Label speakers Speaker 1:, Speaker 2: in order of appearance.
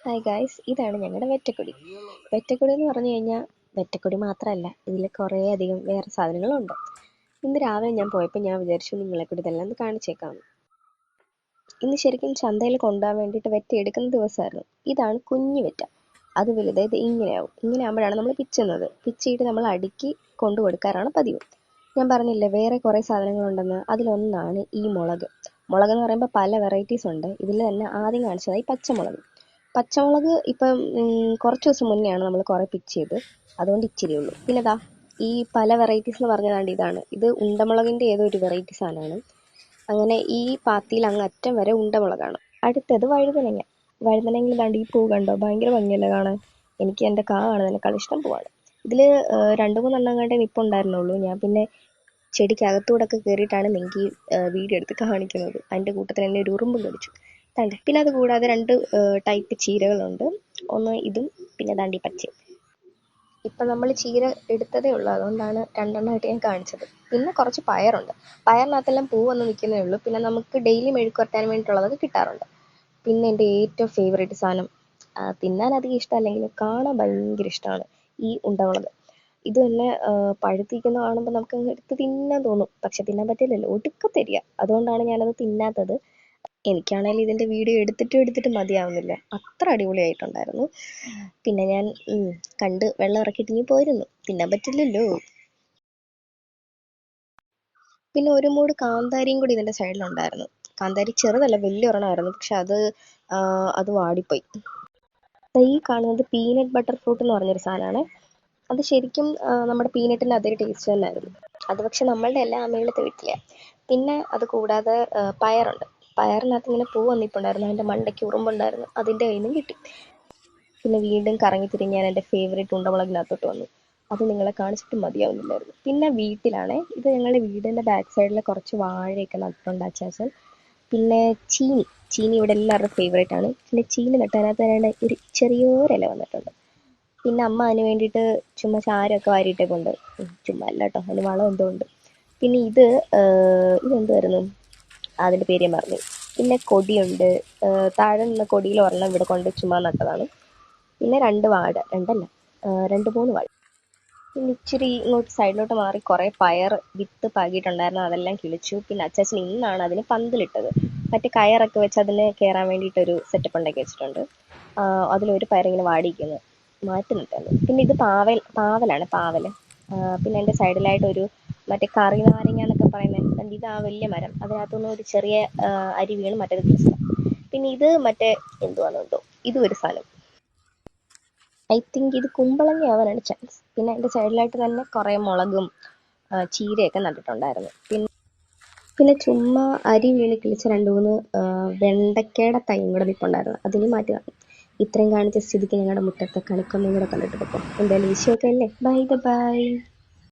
Speaker 1: Hi guys, ഇതാണ് ഞങ്ങളുടെ വെറ്റക്കൊടി. വെറ്റക്കൊടി എന്ന് പറഞ്ഞു കഴിഞ്ഞാൽ വെറ്റക്കൊടി മാത്രമല്ല, ഇതിൽ കുറേ അധികം വേറെ സാധനങ്ങളുണ്ട്. ഇന്ന് രാവിലെ ഞാൻ പോയപ്പോൾ ഞാൻ വിചാരിച്ചു നിങ്ങളെ കൂടി ഇതെല്ലാം ഒന്ന് കാണിച്ചേക്കാം. ഇന്ന് ശരിക്കും ചന്തയിൽ കൊണ്ടുപോകാൻ വേണ്ടിയിട്ട് വെറ്റ എടുക്കുന്ന ദിവസമായിരുന്നു. ഇതാണ് കുഞ്ഞു വെറ്റ. അത് വലുത് ഇത് ഇങ്ങനെയാവും. ഇങ്ങനെ ആകുമ്പോഴാണ് നമ്മൾ പിച്ചുന്നത്. പിച്ചിയിട്ട് നമ്മൾ അടുക്കി കൊണ്ടു കൊടുക്കാറാണ് പതിവ്. ഞാൻ പറഞ്ഞില്ലേ വേറെ കുറേ സാധനങ്ങളുണ്ടെന്ന്. അതിലൊന്നാണ് ഈ മുളക്. മുളക് എന്ന് പറയുമ്പോൾ പല വെറൈറ്റീസ് ഉണ്ട്. ഇതിൽ തന്നെ ആദ്യം കാണിച്ചതായി പച്ചമുളക്. പച്ചമുളക് ഇപ്പം കുറച്ച് ദിവസം മുന്നെയാണ് നമ്മൾ കുറേ പിച്ച് ചെയ്ത്, അതുകൊണ്ട് ഇച്ചിരി ഉള്ളൂ. പിന്നെ ദാ ഈ പല വെറൈറ്റീസ് എന്ന് പറഞ്ഞതാണ്ട് ഇതാണ്. ഇത് ഉണ്ടമുളകിൻ്റെ ഏതോ ഒരു വെറൈറ്റി സാധനമാണ്. അങ്ങനെ ഈ പാത്തിയിൽ അങ്ങ് അറ്റം വരെ ഉണ്ടമുളകാണ്. അടുത്തത് വഴുതനങ്ങ. വഴുതനങ്ങയിൽ ദാണ്ട് ഈ പൂ കണ്ടോ, ഭയങ്കര ഭംഗിയല്ലേ കാണാൻ. എനിക്ക് എൻ്റെ കാ കാണുന്നതിനേക്കാൾ ഇഷ്ടം പൂവാണ്. ഇതിൽ 2-3 കണ്ടേ നിൽപ്പുണ്ടായിരുന്നുള്ളൂ. ഞാൻ പിന്നെ ചെടിക്കകത്തൂടെ ഒക്കെ കയറിയിട്ടാണ് നിങ്ങൾക്ക് വീഡിയോ എടുത്ത് കാണിക്കുന്നത്. അതിൻ്റെ കൂട്ടത്തിൽ തന്നെ ഒരു ഉറുമ്പും കടിച്ചു. തണ്ട്. പിന്നെ അത് കൂടാതെ 2 ടൈപ്പ് ചീരകളുണ്ട്. ഒന്ന് ഇതും പിന്നെ ദാണ്ടി പച്ചയും. ഇപ്പം നമ്മൾ ചീര എടുത്തതേ ഉള്ളൂ, അതുകൊണ്ടാണ് 2 ഞാൻ കാണിച്ചത്. പിന്നെ കുറച്ച് പയറുണ്ട്. പയറിനകത്തെല്ലാം പൂ വന്ന് നിൽക്കുന്നേ ഉള്ളൂ. പിന്നെ നമുക്ക് ഡെയിലി മെഴുക്ക് പുരട്ടാൻ വേണ്ടിയിട്ടുള്ളതൊക്കെ കിട്ടാറുണ്ട്. പിന്നെ എൻ്റെ ഏറ്റവും ഫേവറേറ്റ് സാധനം, തിന്നാൻ അധികം ഇഷ്ടമല്ലെങ്കിലും കാണാൻ ഭയങ്കര ഇഷ്ടമാണ്, ഈ ഉണ്ടമുളക്. ഇത് തന്നെ പഴുത്തിരിക്കുന്ന കാണുമ്പോൾ നമുക്ക് അങ്ങ് എടുത്ത് തിന്നാൻ തോന്നും. പക്ഷെ തിന്നാൻ പറ്റില്ലല്ലോ, ഒടുക്കത്തെരിയ. അതുകൊണ്ടാണ് ഞാനത് തിന്നാത്തത്. എനിക്കാണെങ്കിൽ ഇതിൻ്റെ വീഡിയോ എടുത്തിട്ട് മതിയാവുന്നില്ല. അത്ര അടിപൊളിയായിട്ടുണ്ടായിരുന്നു. പിന്നെ ഞാൻ കണ്ട് വെള്ളം ഇറക്കിയിട്ട് ഇനി പോയിരുന്നു. തിന്നാൻ പറ്റില്ലല്ലോ. പിന്നെ ഒരു മൂട് കാന്താരിയും കൂടി ഇതിൻ്റെ സൈഡിലുണ്ടായിരുന്നു. കാന്താരി ചെറുതല്ല, വലിയ ഒരെണ്ണമായിരുന്നു. പക്ഷെ അത് വാടിപ്പോയി. ഈ കാണുന്നത് പീനട്ട് ബട്ടർ ഫ്രൂട്ട് എന്ന് പറഞ്ഞൊരു സാധനമാണ്. അത് ശരിക്കും നമ്മുടെ പീനട്ടിൻ്റെ അതേ ടേസ്റ്റ് തന്നെയായിരുന്നു. അത് പക്ഷെ നമ്മളുടെ എല്ലാ മേളത്തെ വീട്ടിലെ. പിന്നെ അത് കൂടാതെ പയറുണ്ട്. പയറിനകത്ത് ഇങ്ങനെ പൂ വന്നിട്ടുണ്ടായിരുന്നു. അതിൻ്റെ മണ്ടയ്ക്ക് ഉറുമ്പുണ്ടായിരുന്നു. അതിൻ്റെ കയ്യിൽ നിന്നും കിട്ടി. പിന്നെ വീണ്ടും കറങ്ങി തിരിഞ്ഞ് ഞാൻ എൻ്റെ ഫേവറേറ്റ് ഉണ്ടമുളകിനകത്തോട്ട് വന്നു. അത് നിങ്ങളെ കാണിച്ചിട്ട് മതിയാവുന്നില്ലായിരുന്നു. പിന്നെ വീട്ടിലാണേ, ഇത് ഞങ്ങളുടെ വീടിൻ്റെ ബാക്ക് സൈഡിൽ കുറച്ച് വാഴയൊക്കെ നട്ടിട്ടുണ്ട് അച്ചാച്ചൻ. പിന്നെ ചീനി ഇവിടെ എല്ലാവരുടെയും ഫേവറേറ്റ് ആണ്. പിന്നെ ചീനി നട്ട് അതിനകത്ത് തന്നെ ഒരു ചെറിയൊരില വന്നിട്ടുണ്ട്. പിന്നെ അമ്മ അതിന് വേണ്ടിയിട്ട് ചുമ്മാ ചാരമൊക്കെ വാരിയിട്ടേക്കൊണ്ട്, ചുമ്മാ അല്ല കേട്ടോ, അതിന് വളം എന്തോ ഉണ്ട്. പിന്നെ ഇതെന്തായിരുന്നു, അതിൻ്റെ പേര് ഞാൻ പറഞ്ഞു. പിന്നെ കൊടിയുണ്ട്. താഴെ നിന്ന് കൊടിയിൽ ഒരെണ്ണം ഇവിടെ കൊണ്ട് ചുമ്മാ നട്ടതാണ്. പിന്നെ 2 വാഴ, 2-3 വാഴ. പിന്നെ ഇച്ചിരി ഇങ്ങോട്ട് സൈഡിലോട്ട് മാറി കുറേ പയർ വിത്ത് പാകിയിട്ടുണ്ടായിരുന്നു. അതെല്ലാം കിളിച്ചു. പിന്നെ അച്ചാച്ചൻ ഇന്നാണ് അതിന് പന്തലിട്ടത്. മറ്റേ കയറൊക്കെ വെച്ച് അതിന് കയറാൻ വേണ്ടിയിട്ടൊരു സെറ്റപ്പ് ഉണ്ടാക്കി വെച്ചിട്ടുണ്ട്. അതിലൊരു പയറിങ്ങനെ വാടിയിരിക്കുന്നു, മാറ്റി നിൽക്കുന്നു. പിന്നെ ഇത് പാവലാണ്, പാവൽ. പിന്നെ എൻ്റെ സൈഡിലായിട്ടൊരു മറ്റേ കറി നാരങ്ങ എന്നൊക്കെ പറയുന്നത്, ഇത് ആ വലിയ മരം. അതിനകത്തുനിന്ന് ഒരു ചെറിയ അരി വീണ് മറ്റേത് കിളിച്ചത്. പിന്നെ ഇത് മറ്റേ എന്തുവാണെന്തോ, ഇതും ഒരു സാധനം. ഐ തിങ്ക് ഇത് കുമ്പളങ്ങ ആവാനാണ് ചാൻസ്. പിന്നെ അതിൻ്റെ സൈഡിലായിട്ട് തന്നെ കുറേ മുളകും ചീരയൊക്കെ നട്ടിട്ടുണ്ടായിരുന്നു. പിന്നെ ചുമ്മാ അരി വീണ് കിളിച്ച 2-3 വെണ്ടയ്ക്കയുടെ തൈയും കൂടെ നിൽപ്പുണ്ടായിരുന്നു. അതിന് മാറ്റി നട്ടു. ഇത്രയും കാണിച്ച സ്ഥിതിക്ക് ഞങ്ങളുടെ മുറ്റത്തെ കണിക്കൊന്നയും കൂടെ കണ്ടിട്ട് പോകാം. എന്തായാലും വിഷയമൊക്കെ അല്ലേ. ബൈ.